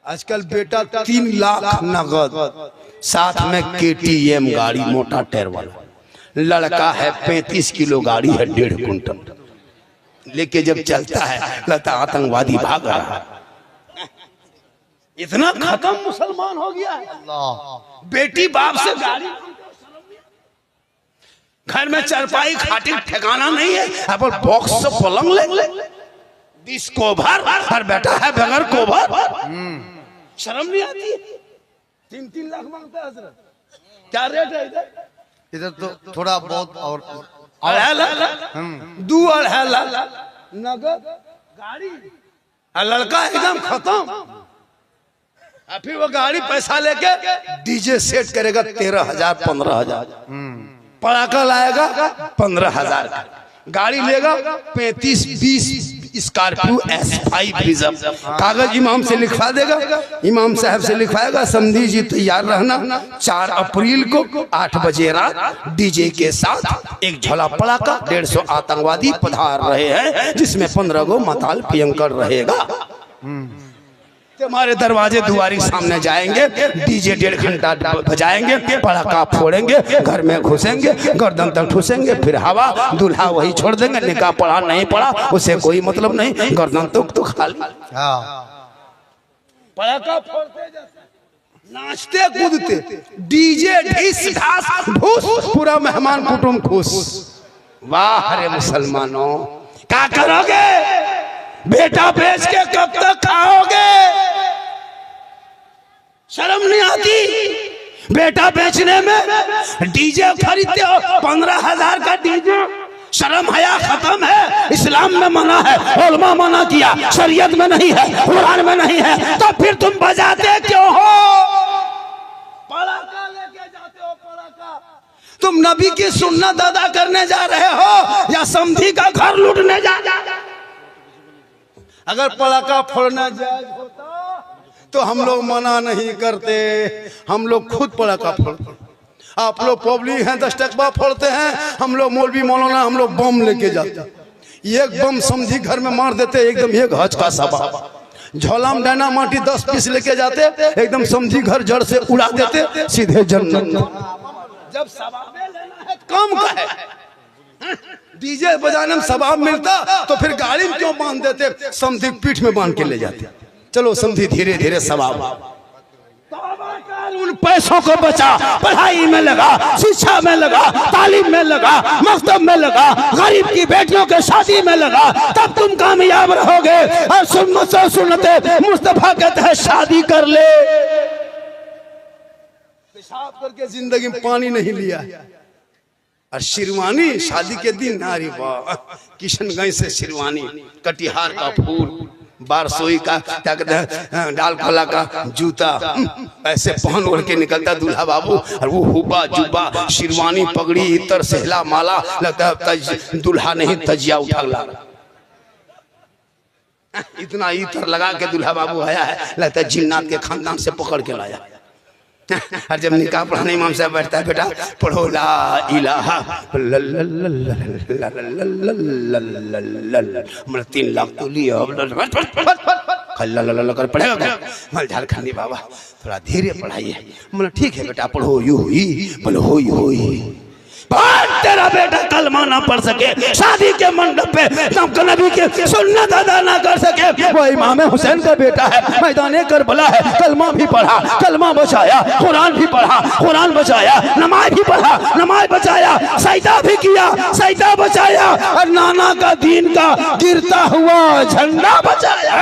आजकल बेटा 3 लाख नगद, साथ में KTM गाड़ी मोटा टायर वाला, लड़का है 35 किलो गाड़ी है 1.5 कुंटल लेके जब चलता है लगता आतंकवादी भाग रहा है। इतना खत्म मुसलमान हो गया है। बेटी बाप से गाड़ी, घर में चारपाई खाटी ठिकाना नहीं है, अब बॉक्स से पलंग ले डिस्को भर, हर बेटा है बगैर कोभर। शर्म नहीं आती है? 3-3 लाख मांगता है हजरत। क्या रेट है इधर? इधर तो थोड़ा बहुत और 2-2.5 लाख नगद गाड़ी, लड़का एकदम खत्म। फिर वो गाड़ी पैसा लेके डीजे सेट करेगा 13,000 15,000, पटाखा लाएगा 15,000 का, गाड़ी लेगा 35-20 स्कॉर्पियो S5 रिजर्व, कागज इमाम से लिखवा देगा, इमाम साहब से लिखवाएगा समधी जी तैयार रहना 4 अप्रैल को 8 बजे रात डीजे के साथ एक झोला पड़ाका 150 आतंकवादी पधार रहे हैं, जिसमें 15 गो मताल पियंकर रहेगा। हमारे दरवाजे दुआरी सामने जाएंगे, डीजे 1.5 घंटा बजाएंगे, पटाखा फोड़ेंगे, घर में घुसेंगे, गर्दन तक ठूसेंगे, फिर हवा, दूल्हा वही छोड़ देंगे, निकाह पढ़ा नहीं पढ़ा उसे कोई मतलब नहीं, गर्दन तो खाली। पटाखा फोड़ते नाचते कूदते, डीजे ढिस ढास ढूस, पूरा मेहमान कुटुंब खुश। वाह रे मुसलमानों, क्या करोगे? बेटा बेच के कब तक खाओगे? शर्म नहीं आती? बेटा बेचने में डीजे खरीदते हो 15,000 का डीजे, शर्म हया खत्म है। इस्लाम में मना है, उलमा मना किया, शरीयत में नहीं है, कुरान में नहीं है, तो फिर तुम बजाते क्यों हो? पटाखा लेके जाते हो, पटाखा। तुम नबी की सुन्नत अदा करने जा रहे हो या समधी का घर लूटने जा रहे हो? अगर पटाखा फोड़ना जायज होता तो हम लोग मना नहीं करते, हम लोग खुद पटाखा फोड़ते। आप लोग पब्लिक हैं 10 टकवा फोड़ते हैं, हम लोग मौलवी मौलाना हम लोग बम लेके जाते, एक बम समझी घर में मार देते, एकदम एक हज का सवाब। झोला में डायना माटी 10 पीस लेके जाते, एकदम समझी घर जड़ से उड़ा देते, सीधे जन्नत। जब सवाब लेना है कम का है, डीजे बजाने में सवाब मिलता तो फिर गाड़ी में क्यों बांध देते, समधी पीठ में बांध के ले जाते। चलो समधी धीरे धीरे सवाब, उन पैसों को बचा, पढ़ाई में लगा, शिक्षा में लगा, तालीम में लगा, मकतब में लगा, गरीब की बेटियों के शादी में लगा, तब तुम कामयाब रहोगे। और सुन्नते मुस्तफा कहते हैं शादी कर ले। पेशाब करके जिंदगी में पानी नहीं लिया, और शेरवानी शादी के दिन, नारी वाह, किशनगंज से शेरवानी, कटिहार का फूल, बारसोई का क्या कहते हैं, डाल खोला का जूता, ऐसे पहन ओढ़ के निकलता दूल्हा बाबू, और वो हुबा जुबा शेरवानी पगड़ी इतर सहला माला, लगता है दूल्हा नहीं तजिया उठा ला, इतना इतर लगा के दूल्हा बाबू आया है, लगता है जिन्नात के खानदान से पकड़ के लाया। और जब निकाह पढ़ाने इमाम साहब बैठता है, बेटा पढ़ो ला इलाहा, मतलब 3 लाख तो लिया कर पढ़ेगा, मल झारखंडी बाबा थोड़ा धीरे पढ़ाइए, मतलब ठीक है बेटा पढ़ो, यू ही बोलो हो ही। तेरा बेटा कलमा ना पढ़ सके, शादी के मंडप पे नबी के सुन्नत अदा ना कर सके, वो इमाम हुसैन का बेटा है, मैदाने करबला है, कलमा भी पढ़ा, कलमा बचाया, कुरान भी पढ़ा, कुरान बचाया, नमाज भी पढ़ा, नमाज बचाया, सजदा भी किया, सजदा बचाया, और नाना का दीन का गिरता हुआ झंडा बचाया।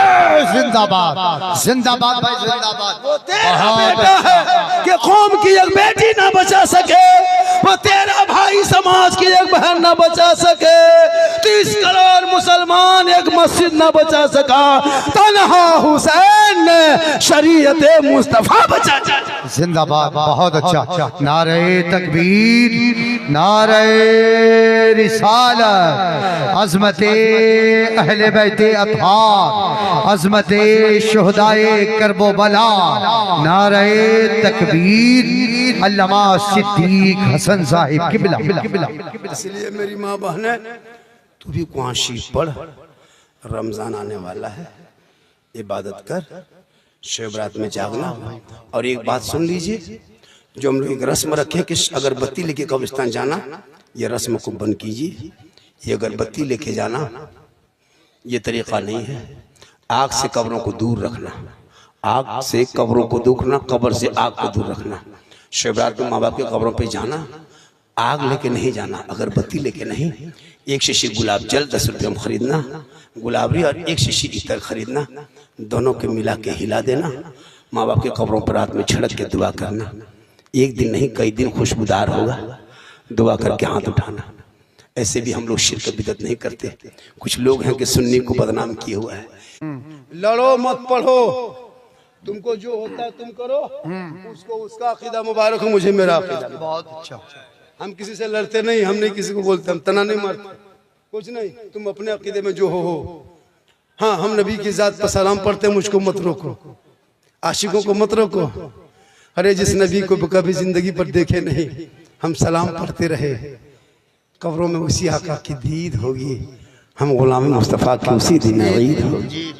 जिंदाबाद जिंदाबाद भाई जिंदाबाद। वो तेरा बेटा है कि कौम की एक बेटी ना बचा सके, वो तेरा भाई समाज की एक बहन न बचा सके, 30 करोड़ मुसलमान एक मस्जिद न बचा सका, तन्हा हुसैन ने शरीयत मुस्तफा बचा। जिंदाबाद, बहुत अच्छा। नारे तकबीर, नारे रिसालत, अज़मते अहले बैते अत्हार, अज़मते शुहदाए करबला, नारे तकबीर, अल्लामा सिद्दीक हसन साहिब किबला। इसलिए मेरी माँ बहने, तू भी कुआशी पढ़, रमजान आने वाला है, इबादत कर, शब रात में जागना। और एक बात सुन लीजिए, जो हम लोग एक रस्म रखे कि अगरबत्ती लेके कब्रिस्तान जाना, ये रस्म को बंद कीजिए। ये अगरबत्ती लेके जाना ये तरीका नहीं है। आग से कब्रों को दूर रखना, आग से कब्रों को दूर रखना, कब्र से आग को दूर रखना। शब रात में माँ बाप के कब्रों पे जाना, आग लेके नहीं जाना, अगरबत्ती लेके नहीं। एक शीशी गुलाब जल 10 रुपये में खरीदना, गुलाबरी, और एक शीशी इतर खरीदना, दोनों के मिला के हिला देना। माँ बाप के कब्रों पर रात में छिड़क के दुआ करना। एक दिन नहीं कई दिन खुशबूदार होगा, दुआ करके हाथ उठाना। ऐसे भी हम लोग शिरक बिदअत नहीं करते। कुछ लोग हैं कि सुन्नी को बदनाम किए हुआ है। लड़ो मत पढ़ो, तुमको जो होता है तुम करो, उसको उसका अकीदा मुबारक हो, मुझे मेरा अकीदा। बहुत अच्छा। हम किसी से लड़ते नहीं, हम नहीं किसी को बोलते, हम तना नहीं मारते, कुछ नहीं। तुम अपने अकीदे में जो हो। हाँ, हम नबी की जात पर सलाम पढ़ते हैं, मुझको मत रोको, आशिकों को मत रोको। अरे जिस नबी को कभी जिंदगी पर देखे नहीं, हम सलाम पढ़ते रहे, कब्रों में उसी आका की दीद होगी, हम गुलाम मुस्तफ़ा की उसी दिन ईद होगी।